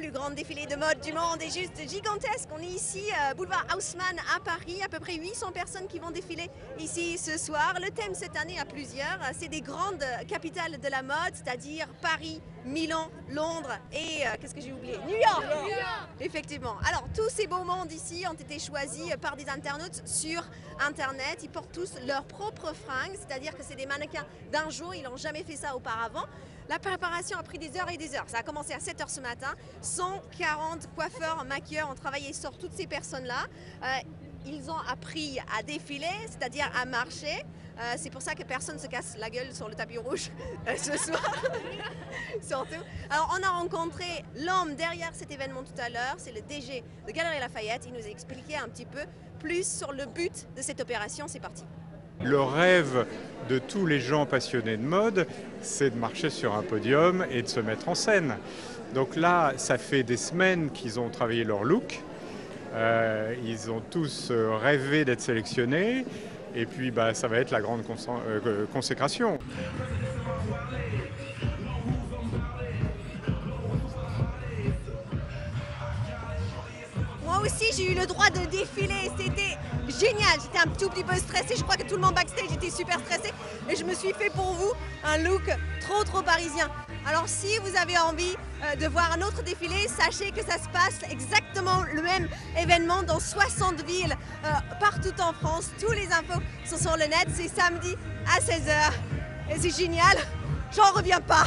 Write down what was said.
plus grand défilé de mode du monde est juste gigantesque. On est ici, boulevard Haussmann à Paris, à peu près 800 personnes qui vont défiler ici ce soir. Le thème cette année a plusieurs, c'est des grandes capitales de la mode, c'est-à-dire Paris, Milan, Londres et, qu'est-ce que j'ai oublié, New York. Effectivement. Alors tous ces beaux mondes ici ont été choisis par des internautes sur Internet. Ils portent tous leurs propres fringues, c'est-à-dire que c'est des mannequins d'un jour, ils n'ont jamais fait ça auparavant. La préparation a pris des heures et des heures. Ça a commencé à 7 h ce matin. 140 coiffeurs, maquilleurs ont travaillé sur toutes ces personnes-là. Ils ont appris à défiler, c'est-à-dire à marcher. C'est pour ça que personne ne se casse la gueule sur le tapis rouge ce soir. Surtout. Alors on a rencontré l'homme derrière cet événement tout à l'heure, c'est le DG de Galeries Lafayette. Il nous a expliqué un petit peu plus sur le but de cette opération. C'est parti. Le rêve de tous les gens passionnés de mode, c'est de marcher sur un podium et de se mettre en scène. Donc là, ça fait des semaines qu'ils ont travaillé leur look. Ils ont tous rêvé d'être sélectionnés. Et puis, ça va être la grande consécration. Moi aussi, j'ai eu le droit de défiler. C'était génial. J'étais un tout petit peu stressée. Je crois que tout le monde backstage était super stressé. Et je me suis fait pour vous un look trop parisien. Alors si vous avez envie de voir un autre défilé, sachez que ça se passe exactement le même événement dans 60 villes partout en France. Tous les infos sont sur le net. C'est samedi à 16 h. Et c'est génial. J'en reviens pas.